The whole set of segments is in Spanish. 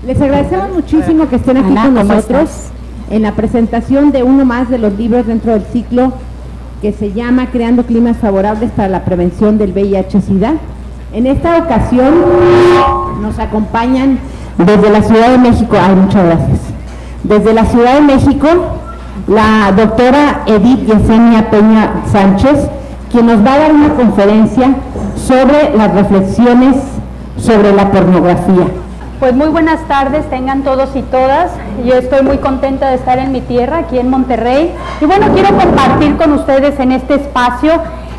Les agradecemos muchísimo que estén aquí con nosotros en la presentación de uno más de los libros dentro del ciclo que se llama Creando climas favorables para la prevención del VIH-Sida. En esta ocasión nos acompañan desde la Ciudad de México, muchas gracias, desde la Ciudad de México, la doctora Edith Yesenia Peña Sánchez, quien nos va a dar una conferencia sobre las reflexiones sobre la pornografía. Pues muy buenas tardes, tengan todos y todas. Yo estoy muy contenta de estar en mi tierra, aquí en Monterrey. Y bueno, quiero compartir con ustedes en este espacio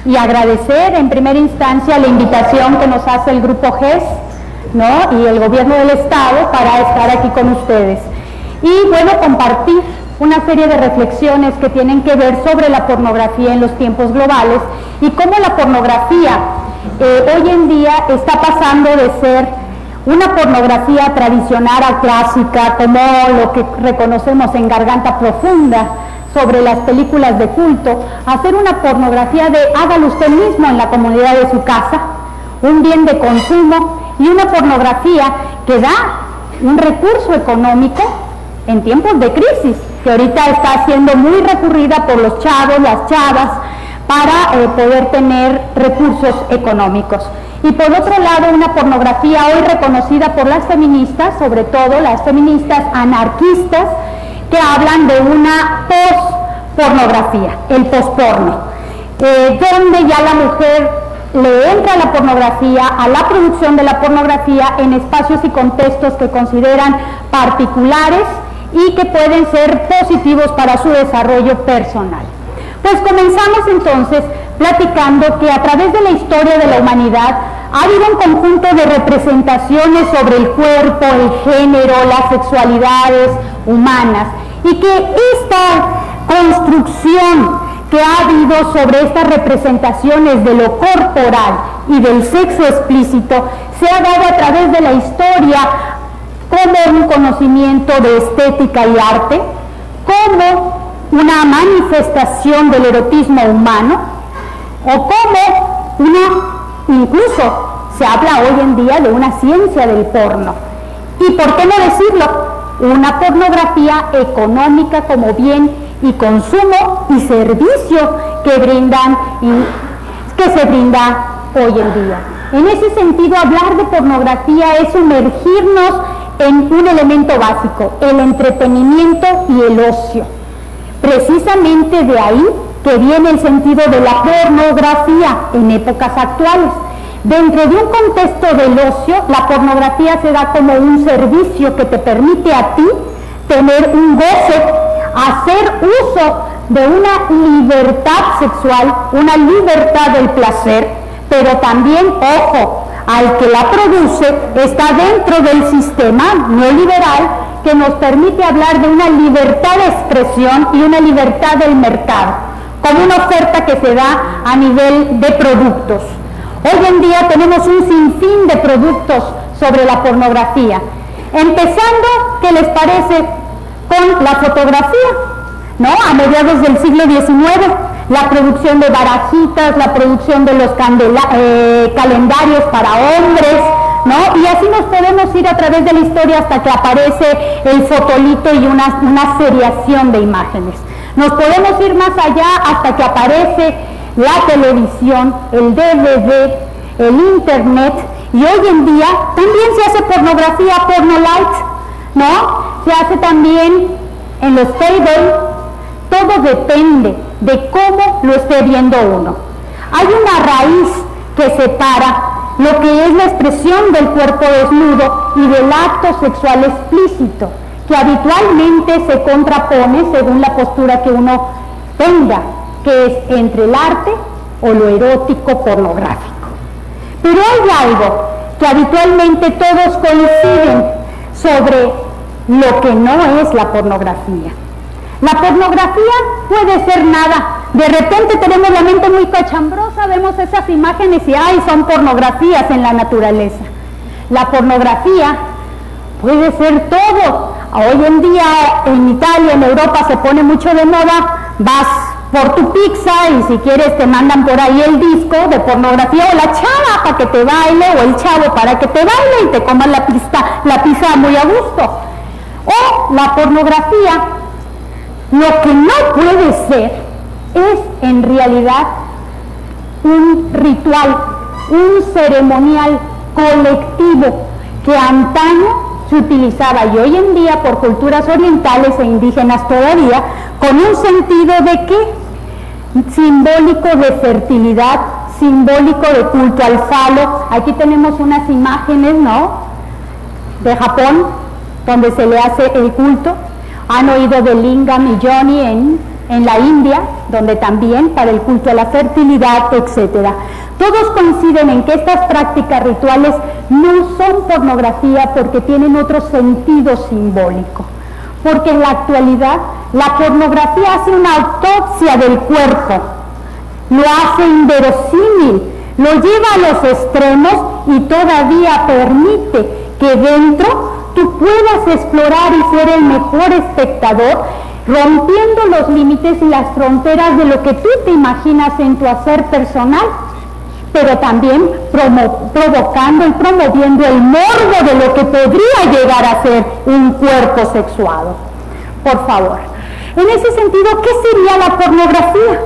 y agradecer en primera instancia la invitación que nos hace el Grupo GES, ¿no? Y el Gobierno del Estado para estar aquí con ustedes. Y bueno, compartir una serie de reflexiones que tienen que ver sobre la pornografía en los tiempos globales y cómo la pornografía hoy en día está pasando de ser una pornografía tradicional a clásica, como lo que reconocemos en Garganta Profunda sobre las películas de culto, a hacer una pornografía de hágalo usted mismo en la comodidad de su casa, un bien de consumo y una pornografía que da un recurso económico en tiempos de crisis, que ahorita está siendo muy recurrida por los chavos, las chavas, para poder tener recursos económicos. Y por otro lado, una pornografía hoy reconocida por las feministas, sobre todo las feministas anarquistas, que hablan de una pospornografía, el posporno, donde ya la mujer le entra a la pornografía, a la producción de la pornografía en espacios y contextos que consideran particulares y que pueden ser positivos para su desarrollo personal. Pues comenzamos entonces platicando que a través de la historia de la humanidad ha habido un conjunto de representaciones sobre el cuerpo, el género, las sexualidades humanas, y que esta construcción que ha habido sobre estas representaciones de lo corporal y del sexo explícito se ha dado a través de la historia como un conocimiento de estética y arte, como una manifestación del erotismo humano, o como incluso se habla hoy en día de una ciencia del porno. Y por qué no decirlo, una pornografía económica como bien y consumo y servicio que se brinda hoy en día. En ese sentido, hablar de pornografía es sumergirnos en un elemento básico, el entretenimiento y el ocio. Precisamente de ahí que viene el sentido de la pornografía en épocas actuales. Dentro de un contexto del ocio, la pornografía se da como un servicio que te permite a ti tener un goce, hacer uso de una libertad sexual, una libertad del placer, pero también, ojo, al que la produce está dentro del sistema neoliberal que nos permite hablar de una libertad de expresión y una libertad del mercado, como una oferta que se da a nivel de productos. Hoy en día tenemos un sinfín de productos sobre la pornografía, empezando, ¿qué les parece?, con la fotografía, ¿no? A mediados del siglo XIX, la producción de barajitas, la producción de los calendarios para hombres, ¿no? Y así nos podemos ir a través de la historia hasta que aparece el fotolito y una seriación de imágenes. Nos podemos ir más allá hasta que aparece la televisión, el DVD, el internet, y hoy en día también se hace pornografía, porno light, ¿no? Se hace también en los tables. Todo depende de cómo lo esté viendo uno. Hay una raíz que separa lo que es la expresión del cuerpo desnudo y del acto sexual explícito, que habitualmente se contrapone según la postura que uno tenga, que es entre el arte o lo erótico pornográfico. Pero hay algo que habitualmente todos coinciden sobre lo que no es la pornografía. La pornografía puede ser nada. De repente tenemos la mente muy cochambrosa, vemos esas imágenes y ¡ay! Son pornografías en la naturaleza. La pornografía puede ser todo. Hoy en día en Italia, en Europa se pone mucho de moda, vas por tu pizza y si quieres te mandan por ahí el disco de pornografía o la chava para que te baile o el chavo para que te baile y te comas la pizza muy a gusto. O la pornografía, lo que no puede ser es en realidad un ritual, un ceremonial colectivo que antaño se utilizaba y hoy en día por culturas orientales e indígenas todavía, con un sentido de ¿qué? Simbólico de fertilidad, simbólico de culto al falo. Aquí tenemos unas imágenes, ¿no?, de Japón, donde se le hace el culto. Han oído de Lingam y Yoni en la India, donde también para el culto a la fertilidad, etcétera. Todos coinciden en que estas prácticas rituales no son pornografía porque tienen otro sentido simbólico. Porque en la actualidad la pornografía hace una autopsia del cuerpo, lo hace inverosímil, lo lleva a los extremos y todavía permite que dentro tú puedas explorar y ser el mejor espectador, rompiendo los límites y las fronteras de lo que tú te imaginas en tu hacer personal, pero también provocando y promoviendo el morbo de lo que podría llegar a ser un cuerpo sexuado. Por favor, en ese sentido, ¿qué sería la pornografía?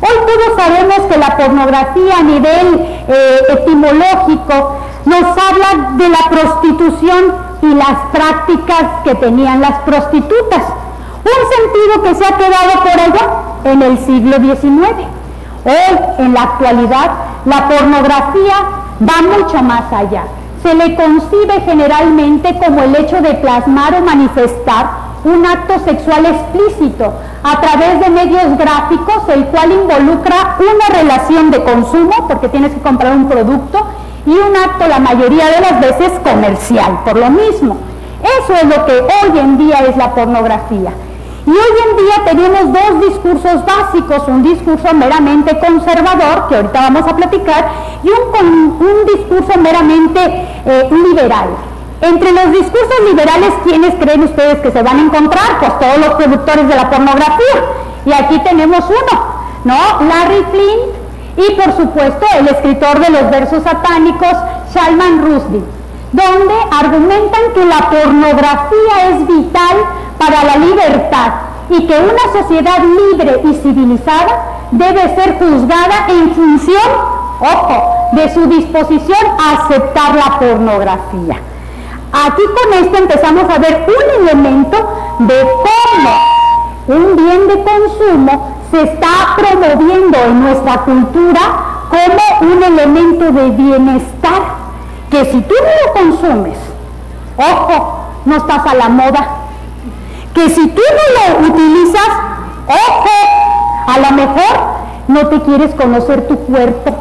Hoy todos sabemos que la pornografía a nivel etimológico nos habla de la prostitución y las prácticas que tenían las prostitutas, un sentido que se ha quedado por allá en el siglo XIX. Hoy, en la actualidad, la pornografía va mucho más allá. Se le concibe generalmente como el hecho de plasmar o manifestar un acto sexual explícito a través de medios gráficos, el cual involucra una relación de consumo, porque tienes que comprar un producto, y un acto la mayoría de las veces comercial, por lo mismo. Eso es lo que hoy en día es la pornografía. Y hoy en día tenemos dos discursos básicos, un discurso meramente conservador, que ahorita vamos a platicar, y un discurso meramente liberal. Entre los discursos liberales, ¿quiénes creen ustedes que se van a encontrar? Pues todos los productores de la pornografía. Y aquí tenemos uno, ¿no? Larry Flint, y por supuesto el escritor de los versos satánicos, Salman Rushdie, donde argumentan que la pornografía es vital para la libertad y que una sociedad libre y civilizada debe ser juzgada en función, ojo, de su disposición a aceptar la pornografía. Aquí con esto empezamos a ver un elemento de cómo un bien de consumo se está promoviendo en nuestra cultura como un elemento de bienestar, que si tú no lo consumes, ojo, no estás a la moda, que si tú no lo utilizas, ojo, a lo mejor no te quieres conocer tu cuerpo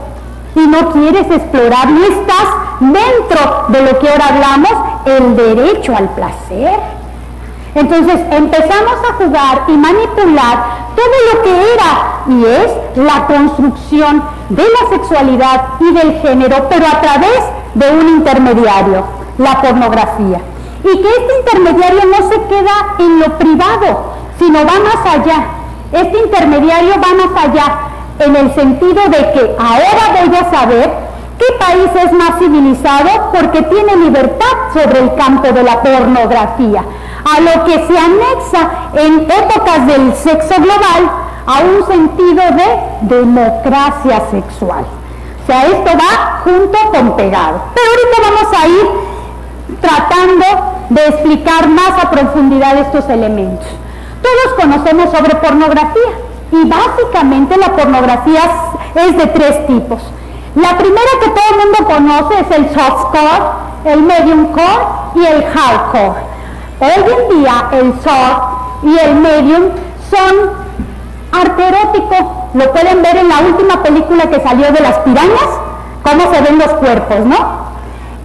y no quieres explorar, no estás dentro de lo que ahora hablamos, el derecho al placer. Entonces empezamos a jugar y manipular todo lo que era y es la construcción de la sexualidad y del género, pero a través de un intermediario, la pornografía. Y que este intermediario no se queda en lo privado, sino va más allá. Este intermediario va más allá en el sentido de que ahora voy a saber qué país es más civilizado porque tiene libertad sobre el campo de la pornografía, a lo que se anexa en épocas del sexo global a un sentido de democracia sexual. O sea, esto va junto con pegado. Pero ahorita vamos a ir tratando de explicar más a profundidad estos elementos. Todos conocemos sobre pornografía y básicamente la pornografía es de tres tipos. La primera que todo el mundo conoce es el softcore, el mediumcore y el hardcore. Hoy en día el soft y el medium son arte erótico. Lo pueden ver en la última película que salió de las pirañas, cómo se ven los cuerpos, ¿no?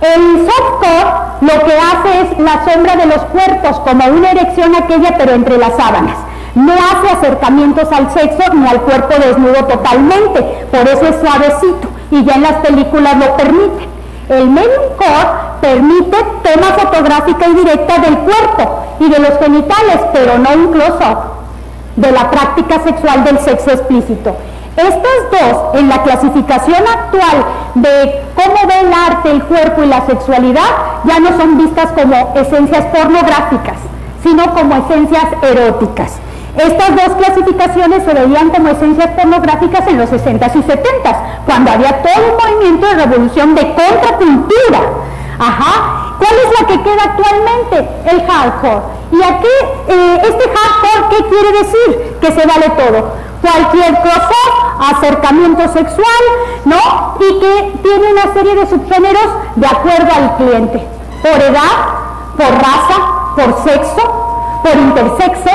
El softcore lo que hace es la sombra de los cuerpos, como una erección aquella, pero entre las sábanas. No hace acercamientos al sexo ni al cuerpo desnudo totalmente, por eso es suavecito, y ya en las películas lo permiten. El mediumcore permite toma fotográfica y directa del cuerpo y de los genitales, pero no un close-up. de la práctica sexual del sexo explícito. Estas dos, en la clasificación actual de cómo ve el arte, el cuerpo y la sexualidad, ya no son vistas como esencias pornográficas, sino como esencias eróticas. Estas dos clasificaciones se veían como esencias pornográficas en los 60s y 70s, cuando había todo un movimiento de revolución de contracultura. Ajá. ¿Cuál es la que queda actualmente? El hardcore. ¿Y aquí este hardcore qué quiere decir? Que se vale todo. Cualquier cosa, acercamiento sexual, ¿no? Y que tiene una serie de subgéneros de acuerdo al cliente. Por edad, por raza, por sexo, por intersexo,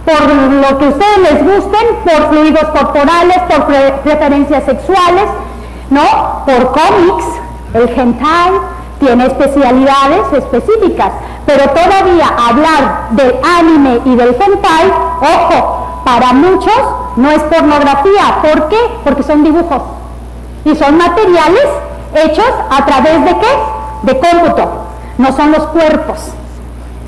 por lo que ustedes les gusten, por fluidos corporales, por preferencias sexuales, ¿no? Por cómics, el hentai tiene especialidades específicas, pero todavía hablar del anime y del hentai, ojo, para muchos no es pornografía. ¿Por qué? Porque son dibujos y son materiales hechos a través de ¿qué? De cómputo, no son los cuerpos.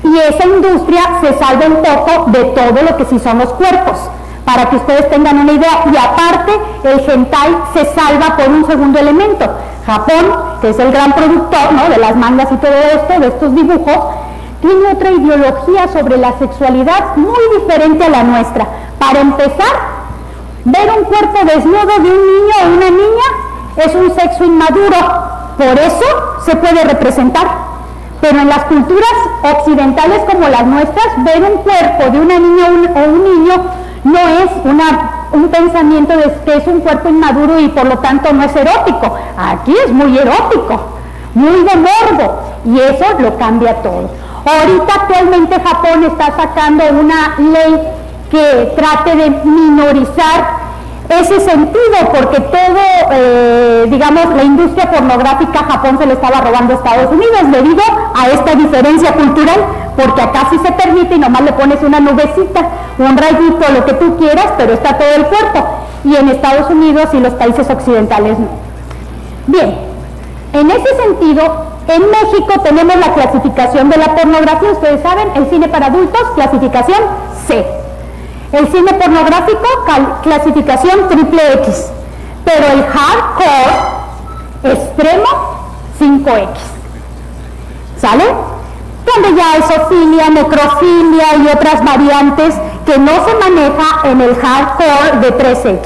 Y esa industria se salva un poco de todo lo que sí son los cuerpos, para que ustedes tengan una idea. Y aparte, el hentai se salva por un segundo elemento. Japón, que es el gran productor, ¿no?, de las mangas y todo esto, de estos dibujos, tiene otra ideología sobre la sexualidad muy diferente a la nuestra. Para empezar, ver un cuerpo desnudo de un niño o una niña es un sexo inmaduro, por eso se puede representar. Pero en las culturas occidentales como las nuestras, ver un cuerpo de una niña o un niño no es un pensamiento de que es un cuerpo inmaduro y por lo tanto no es erótico. Aquí es muy erótico, muy de morbo, y eso lo cambia todo. Ahorita actualmente Japón está sacando una ley que trate de minorizar ese sentido, porque todo, digamos, la industria pornográfica a Japón se le estaba robando a Estados Unidos debido a esta diferencia cultural, porque acá sí se permite y nomás le pones una nubecita, un rayito, lo que tú quieras, pero está todo el cuerpo, y en Estados Unidos y los países occidentales no. Bien, en ese sentido, en México tenemos la clasificación de la pornografía, ustedes saben, el cine para adultos, clasificación C. El cine pornográfico, clasificación XXX, pero el hardcore extremo, 5X. ¿Sale? Donde ya hay zoofilia, necrofilia y otras variantes que no se maneja en el hardcore de 3X.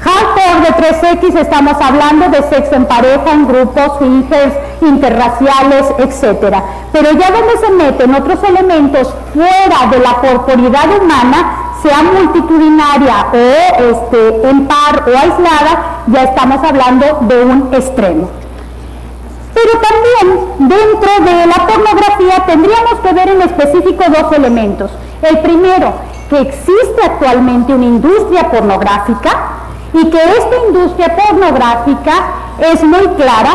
Hardcore de 3X estamos hablando de sexo en pareja, en grupos, swingers, interraciales, etc. Pero ya donde se meten otros elementos fuera de la corporidad humana, sea multitudinaria o en par o aislada, ya estamos hablando de un extremo. Pero también dentro de la pornografía tendríamos que ver en específico dos elementos. El primero, que existe actualmente una industria pornográfica y que esta industria pornográfica es muy clara,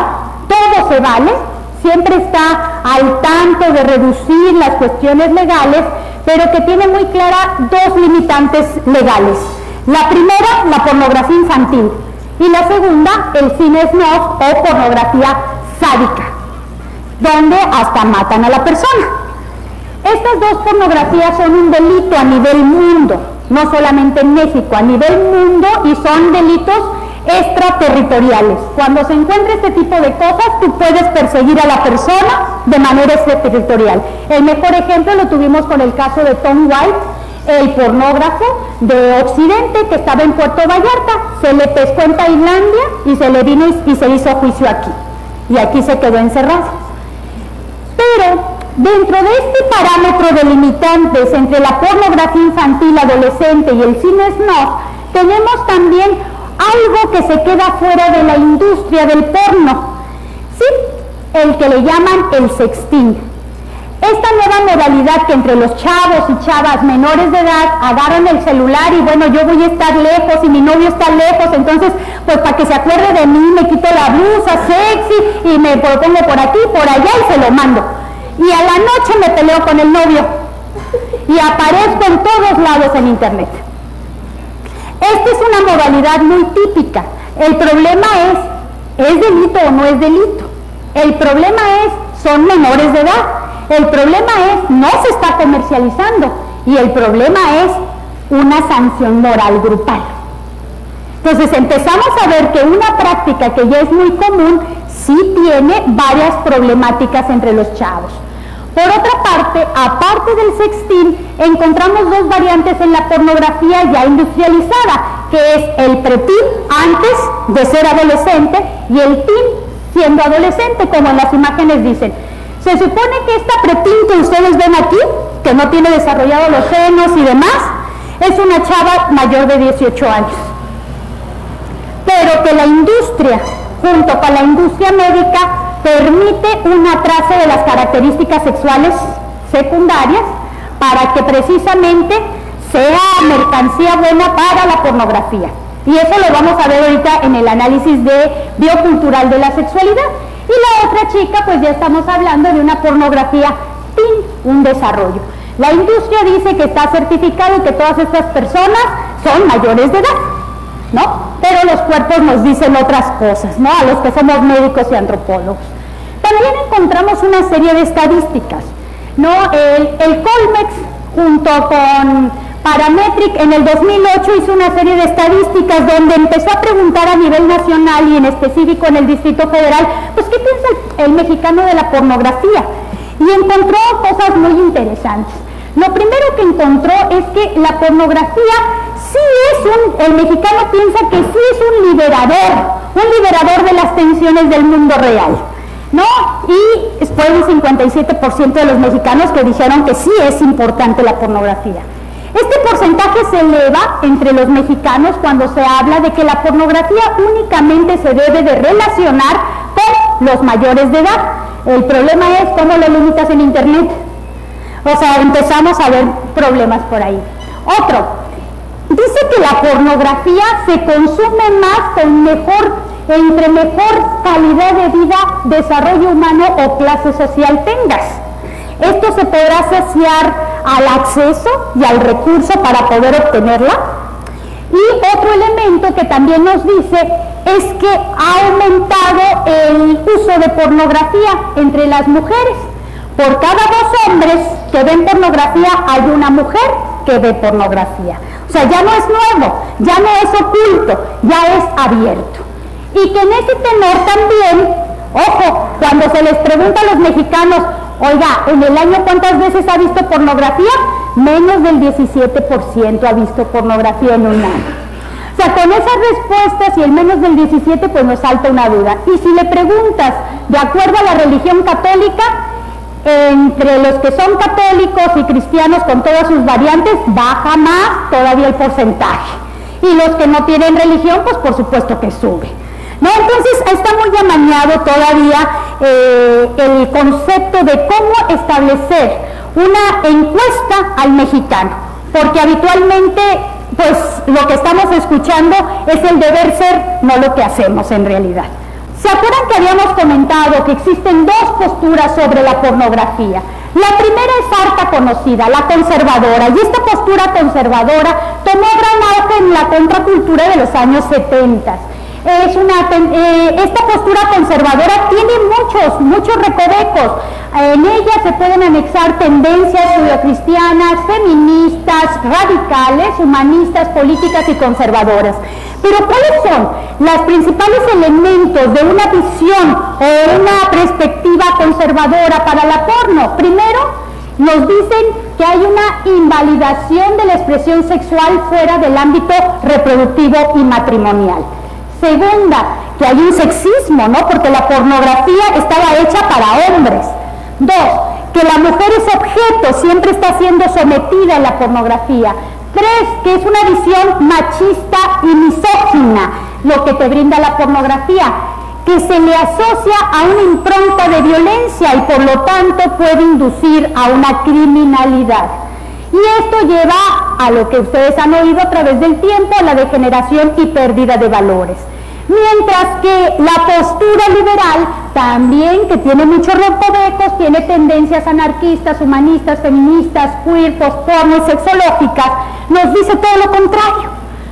todo se vale, siempre está al tanto de reducir las cuestiones legales, pero que tiene muy clara dos limitantes legales. La primera, la pornografía infantil, y la segunda, el cine snuff o pornografía sádica, donde hasta matan a la persona. Estas dos pornografías son un delito a nivel mundo, no solamente en México, a nivel mundo, y son delitos extraterritoriales. Cuando se encuentra este tipo de cosas, tú puedes perseguir a la persona de manera extraterritorial. El mejor ejemplo lo tuvimos con el caso de Tom White, el pornógrafo de Occidente que estaba en Puerto Vallarta, se le pescó en Tailandia y se le vino y se hizo juicio aquí, y aquí se quedó encerrado. Pero dentro de este parámetro de limitantes entre la pornografía infantil, adolescente y el cine snuff, tenemos también algo que se queda fuera de la industria del porno, ¿sí? El que le llaman el sexting. Esta nueva modalidad que entre los chavos y chavas menores de edad agarran el celular y bueno, yo voy a estar lejos y mi novio está lejos, entonces pues para que se acuerde de mí me quito la blusa sexy y me pongo por aquí, por allá y se lo mando. Y a la noche me peleo con el novio y aparezco en todos lados en internet. Esta es una modalidad muy típica. El problema ¿es delito o no es delito? El problema son menores de edad. El problema no se está comercializando. Y el problema una sanción moral grupal. Entonces empezamos a ver que una práctica que ya es muy común sí tiene varias problemáticas entre los chavos. Por otra parte, aparte del sexting, encontramos dos variantes en la pornografía ya industrializada, que es el preteen antes de ser adolescente y el teen siendo adolescente, como en las imágenes dicen. Se supone que esta preteen que ustedes ven aquí, que no tiene desarrollados los senos y demás, es una chava mayor de 18 años. Pero que la industria, junto con la industria médica, permite un atraso de las características sexuales secundarias para que precisamente sea mercancía buena para la pornografía. Y eso lo vamos a ver ahorita en el análisis de biocultural de la sexualidad. Y la otra chica, pues ya estamos hablando de una pornografía teen, un desarrollo. La industria dice que está certificado y que todas estas personas son mayores de edad, ¿no? Pero los cuerpos nos dicen otras cosas, ¿no? A los que somos médicos y antropólogos. También encontramos una serie de estadísticas, ¿no? El Colmex, junto con Parametric, en el 2008 hizo una serie de estadísticas donde empezó a preguntar a nivel nacional y en específico en el Distrito Federal, pues, ¿qué piensa el mexicano de la pornografía? Y encontró cosas muy interesantes. Lo primero que encontró es que la pornografía sí es el mexicano piensa que sí es un liberador de las tensiones del mundo real, ¿no? Y fue un 57% de los mexicanos que dijeron que sí es importante la pornografía. Este porcentaje se eleva entre los mexicanos cuando se habla de que la pornografía únicamente se debe de relacionar con los mayores de edad. El problema es cómo lo limitas en internet. O sea, empezamos a ver problemas por ahí. Otro, dice que la pornografía se consume más entre mejor calidad de vida, desarrollo humano o clase social tengas. Esto se podrá asociar al acceso y al recurso para poder obtenerla. Y otro elemento que también nos dice es que ha aumentado el uso de pornografía entre las mujeres. Por cada 2 hombres que ven pornografía hay una mujer que ve pornografía. O sea, ya no es nuevo, ya no es oculto, ya es abierto. Y que en ese tenor también, ojo, cuando se les pregunta a los mexicanos, oiga, en el año ¿cuántas veces ha visto pornografía? Menos del 17% ha visto pornografía en un año. O sea, con esas respuestas y el menos del 17, pues nos salta una duda. Y si le preguntas, de acuerdo a la religión católica, entre los que son católicos y cristianos con todas sus variantes, baja más todavía el porcentaje. Y los que no tienen religión, pues por supuesto que sube, ¿no? Entonces está muy amañado todavía el concepto de cómo establecer una encuesta al mexicano, porque habitualmente pues lo que estamos escuchando es el deber ser, no lo que hacemos en realidad. ¿Se acuerdan que habíamos comentado que existen 2 posturas sobre la pornografía? La primera es harta conocida, la conservadora, y esta postura conservadora tomó gran auge en la contracultura de los años 70. Esta postura conservadora tiene muchos recovecos. En ella se pueden anexar tendencias judeocristianas, feministas, radicales, humanistas, políticas y conservadoras. Pero ¿cuáles son los principales elementos de una visión o una perspectiva conservadora para la porno? Primero, nos dicen que hay una invalidación de la expresión sexual fuera del ámbito reproductivo y matrimonial. Segunda, que hay un sexismo, ¿no? Porque la pornografía estaba hecha para hombres. 2, que la mujer es objeto, siempre está siendo sometida en la pornografía. 3, que es una visión machista y misógina, lo que te brinda la pornografía, que se le asocia a una impronta de violencia y por lo tanto puede inducir a una criminalidad. Y esto lleva a lo que ustedes han oído a través del tiempo, a la degeneración y pérdida de valores. Mientras que la postura liberal también, que tiene muchos recovecos, tiene tendencias anarquistas, humanistas, feministas, queer, post-porno y sexológicas, nos dice todo lo contrario.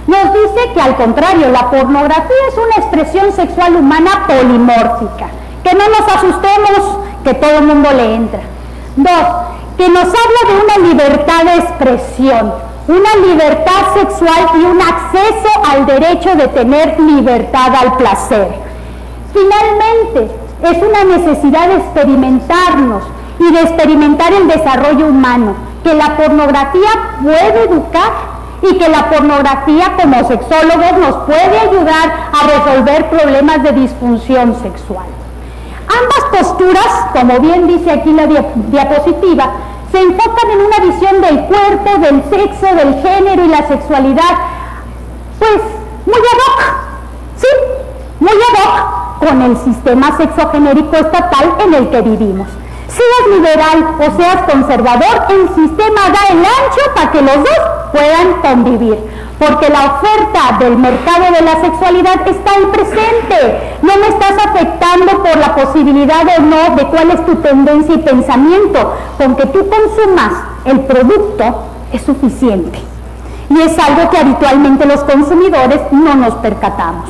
Nos dice que al contrario, la pornografía es una expresión sexual humana polimórfica. Que no nos asustemos, que todo el mundo le entra. 2, que nos habla de una libertad de expresión. una libertad sexual y un acceso al derecho de tener libertad al placer. Finalmente, es una necesidad de experimentarnos y de experimentar el desarrollo humano, que la pornografía puede educar y que la pornografía como sexólogos nos puede ayudar a resolver problemas de disfunción sexual. Ambas posturas, como bien dice aquí la diapositiva, se enfocan en una visión del cuerpo, del sexo, del género y la sexualidad, pues muy ad hoc, ¿sí? Muy ad hoc con el sistema sexogenérico estatal en el que vivimos. Seas liberal o seas conservador, el sistema da el ancho para que los dos puedan convivir, porque la oferta del mercado de la sexualidad está ahí presente. No me estás afectando por la posibilidad o no de cuál es tu tendencia y pensamiento. Con que tú consumas el producto es suficiente. Y es algo que habitualmente los consumidores no nos percatamos.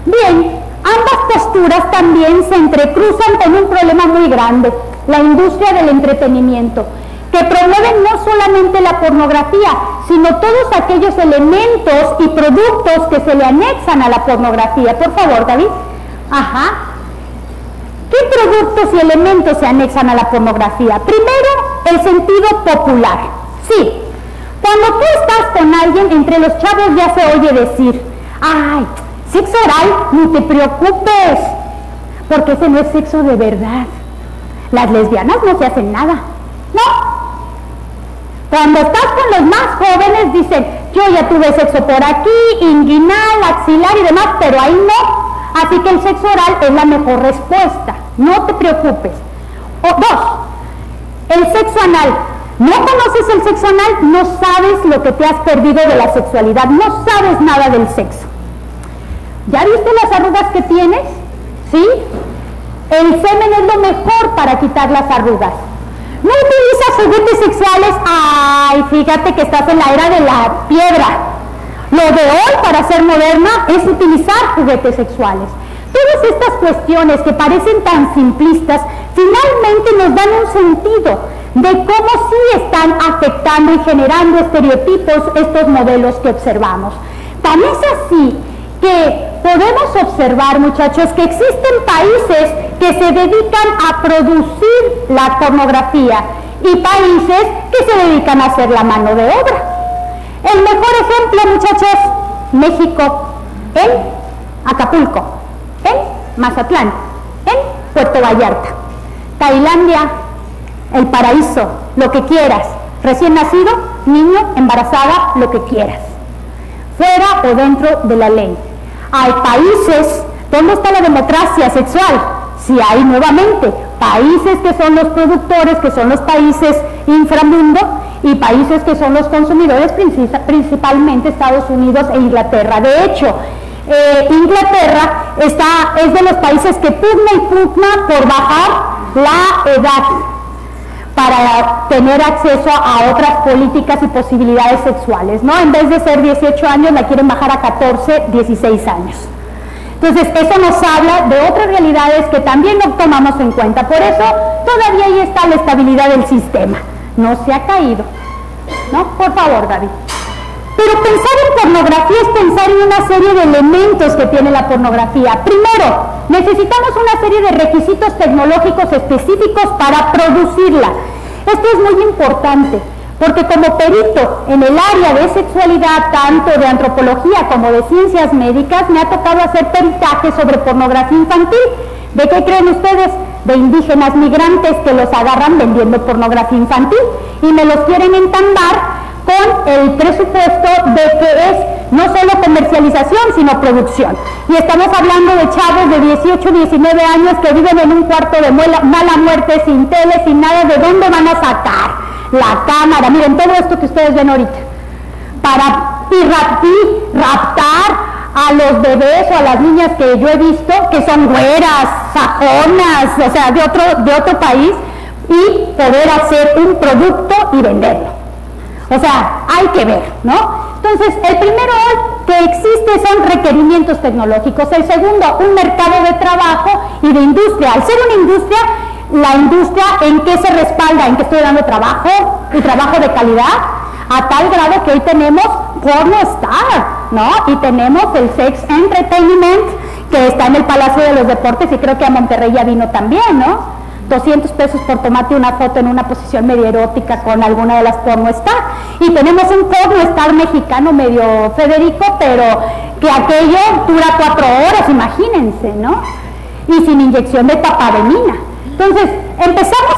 Bien, ambas posturas también se entrecruzan con un problema muy grande, la industria del entretenimiento, que promueven no solamente la pornografía, sino todos aquellos elementos y productos que se le anexan a la pornografía. Por favor, David. Ajá. ¿Qué productos y elementos se anexan a la pornografía? Primero, el sentido popular. Sí, cuando tú estás con alguien, entre los chavos ya se oye decir, ay, sexo oral, ni te preocupes, porque ese no es sexo de verdad. Las lesbianas no se hacen nada, ¿no? Cuando estás con los más jóvenes dicen, yo ya tuve sexo por aquí, inguinal, axilar y demás, pero ahí no. Así que el sexo oral es la mejor respuesta, no te preocupes. Dos, el sexo anal. No conoces el sexo anal, no sabes lo que te has perdido de la sexualidad, no sabes nada del sexo. ¿Ya viste las arrugas que tienes? ¿Sí? El semen es lo mejor para quitar las arrugas. No utilizas juguetes sexuales, ay, fíjate que estás en la era de la piedra. Lo de hoy, para ser moderna, es utilizar juguetes sexuales. Todas estas cuestiones que parecen tan simplistas, finalmente nos dan un sentido de cómo sí están afectando y generando estereotipos estos modelos que observamos. Tan es así que podemos observar, muchachos, que existen países que se dedican a producir la pornografía y países que se dedican a hacer la mano de obra. El mejor ejemplo, muchachos, México, en Acapulco, en Mazatlán, en Puerto Vallarta, Tailandia, el paraíso, lo que quieras, recién nacido, niño, embarazada, lo que quieras, fuera o dentro de la ley. Hay países, ¿dónde está la democracia sexual? Si hay nuevamente países que son los productores, que son los países inframundo, y países que son los consumidores, principalmente Estados Unidos e Inglaterra. De hecho, Inglaterra es de los países que pugna por bajar la edad para tener acceso a otras políticas y posibilidades sexuales, ¿no? En vez de ser 18 años, la quieren bajar a 14, 16 años. Entonces, eso nos habla de otras realidades que también no tomamos en cuenta. Por eso, todavía ahí está la estabilidad del sistema. No se ha caído, ¿no? Por favor, David. Pero pensar en pornografía es pensar en una serie de elementos que tiene la pornografía. Primero, necesitamos una serie de requisitos tecnológicos específicos para producirla. Esto es muy importante, porque como perito en el área de sexualidad, tanto de antropología como de ciencias médicas, me ha tocado hacer peritaje sobre pornografía infantil. ¿De qué creen ustedes? De indígenas migrantes que los agarran vendiendo pornografía infantil y me los quieren entambar con el presupuesto de que es no solo comercialización, sino producción. Y estamos hablando de chavos de 18, 19 años que viven en un cuarto de mala muerte, sin tele, sin nada. ¿De dónde van a sacar la cámara? Miren, todo esto que ustedes ven ahorita, para raptar a los bebés o a las niñas que yo he visto, que son güeras, sajonas, o sea, de otro país, y poder hacer un producto y venderlo. O sea, hay que ver, ¿no? Entonces, el primero que existe son requerimientos tecnológicos. El segundo, un mercado de trabajo y de industria. Al ser una industria, la industria, ¿en qué se respalda? ¿En que estoy dando trabajo y trabajo de calidad? a tal grado que hoy tenemos porno star, ¿no? Y tenemos el sex entertainment que está en el Palacio de los Deportes, y creo que a Monterrey ya vino también, ¿no? 200 pesos por tomarte una foto en una posición medio erótica con alguna de las porno star. Y tenemos un porno star mexicano medio Federico, pero que aquello dura 4 horas, imagínense, ¿no? Y sin inyección de tapademina. Entonces, empezamos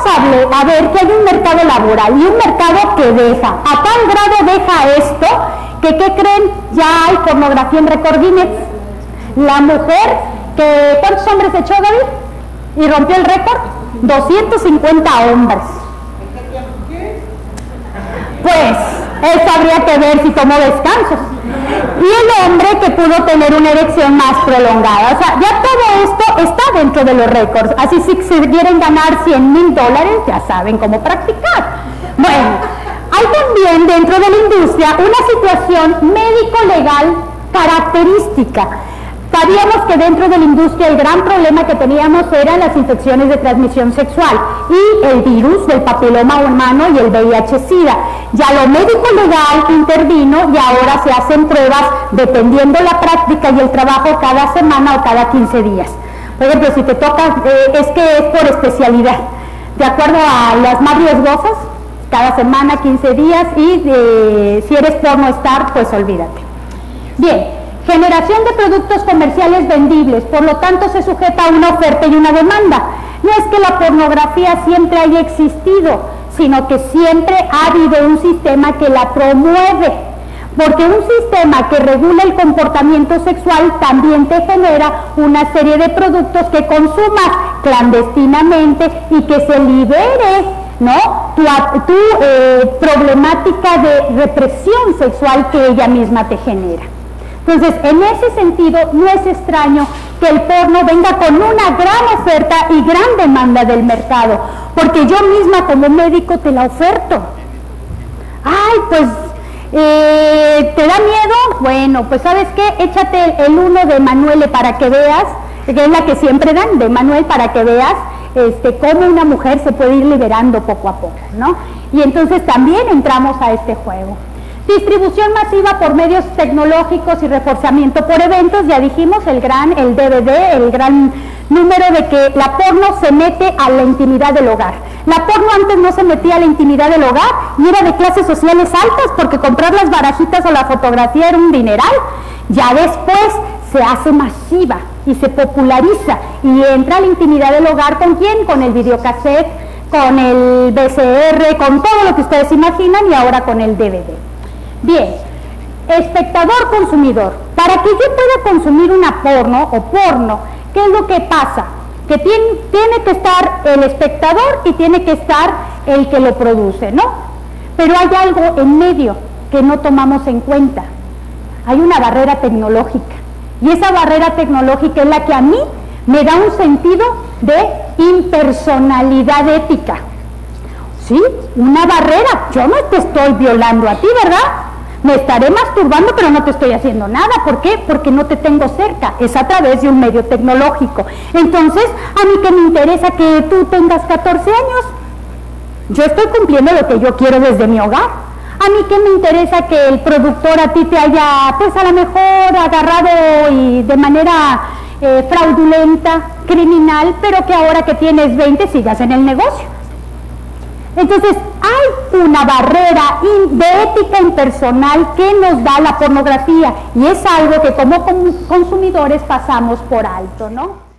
a ver que hay un mercado laboral y un mercado que deja. A tal grado deja esto que, ¿qué creen? Ya hay pornografía en récord Guinness. La mujer que, ¿cuántos hombres echó, David? Y rompió el récord, 250 hombres. Pues, eso habría que ver si tomó descansos. Y el hombre que pudo tener una erección más prolongada. O sea, ya todo esto está dentro de los récords. Así si quieren ganar $100,000, ya saben cómo practicar. Bueno, hay también dentro de la industria una situación médico-legal característica. Sabíamos que dentro de la industria el gran problema que teníamos eran las infecciones de transmisión sexual y el virus del papiloma humano y el VIH-Sida. Ya lo médico-legal intervino y ahora se hacen pruebas dependiendo la práctica y el trabajo cada semana o cada 15 días. Por ejemplo, si te toca, es que es por especialidad. De acuerdo a las más riesgosas, cada semana, 15 días, y si eres porno star, pues olvídate. Bien. Generación de productos comerciales vendibles, por lo tanto se sujeta a una oferta y una demanda. No es que la pornografía siempre haya existido, sino que siempre ha habido un sistema que la promueve, porque un sistema que regula el comportamiento sexual también te genera una serie de productos que consumas clandestinamente y que se libere, ¿no?, tu problemática de represión sexual que ella misma te genera. Entonces, en ese sentido, no es extraño que el porno venga con una gran oferta y gran demanda del mercado, porque yo misma como médico te la oferto. Ay, pues, ¿te da miedo? Bueno, pues ¿sabes qué? Échate el uno de Emanuele para que veas, que es la que siempre dan, de Emanuel, para que veas cómo una mujer se puede ir liberando poco a poco, ¿no? Y entonces también entramos a este juego. Distribución masiva por medios tecnológicos y reforzamiento por eventos, ya dijimos, el DVD, el gran número de que la porno se mete a la intimidad del hogar. La porno antes no se metía a la intimidad del hogar y era de clases sociales altas, porque comprar las barajitas o la fotografía era un dineral. Ya después se hace masiva y se populariza y entra a la intimidad del hogar. ¿Con quién? Con el videocassette, con el VCR, con todo lo que ustedes imaginan, y ahora con el DVD. Bien, espectador consumidor. Para que yo pueda consumir una porno o porno, ¿qué es lo que pasa? Que tiene que estar el espectador y tiene que estar el que lo produce, ¿no? Pero hay algo en medio que no tomamos en cuenta. Hay una barrera tecnológica, y esa barrera tecnológica es la que a mí me da un sentido de impersonalidad ética. ¿Sí? Una barrera. Yo no te estoy violando a ti, ¿verdad? Me estaré masturbando, pero no te estoy haciendo nada. ¿Por qué? Porque no te tengo cerca. Es a través de un medio tecnológico. Entonces, a mí que me interesa que tú tengas 14 años. Yo estoy cumpliendo lo que yo quiero desde mi hogar. A mí que me interesa que el productor a ti te haya, pues a lo mejor agarrado y de manera fraudulenta, criminal, pero que ahora que tienes 20 sigas en el negocio. Entonces, hay una barrera de ética impersonal que nos da la pornografía, y es algo que como consumidores pasamos por alto, ¿no?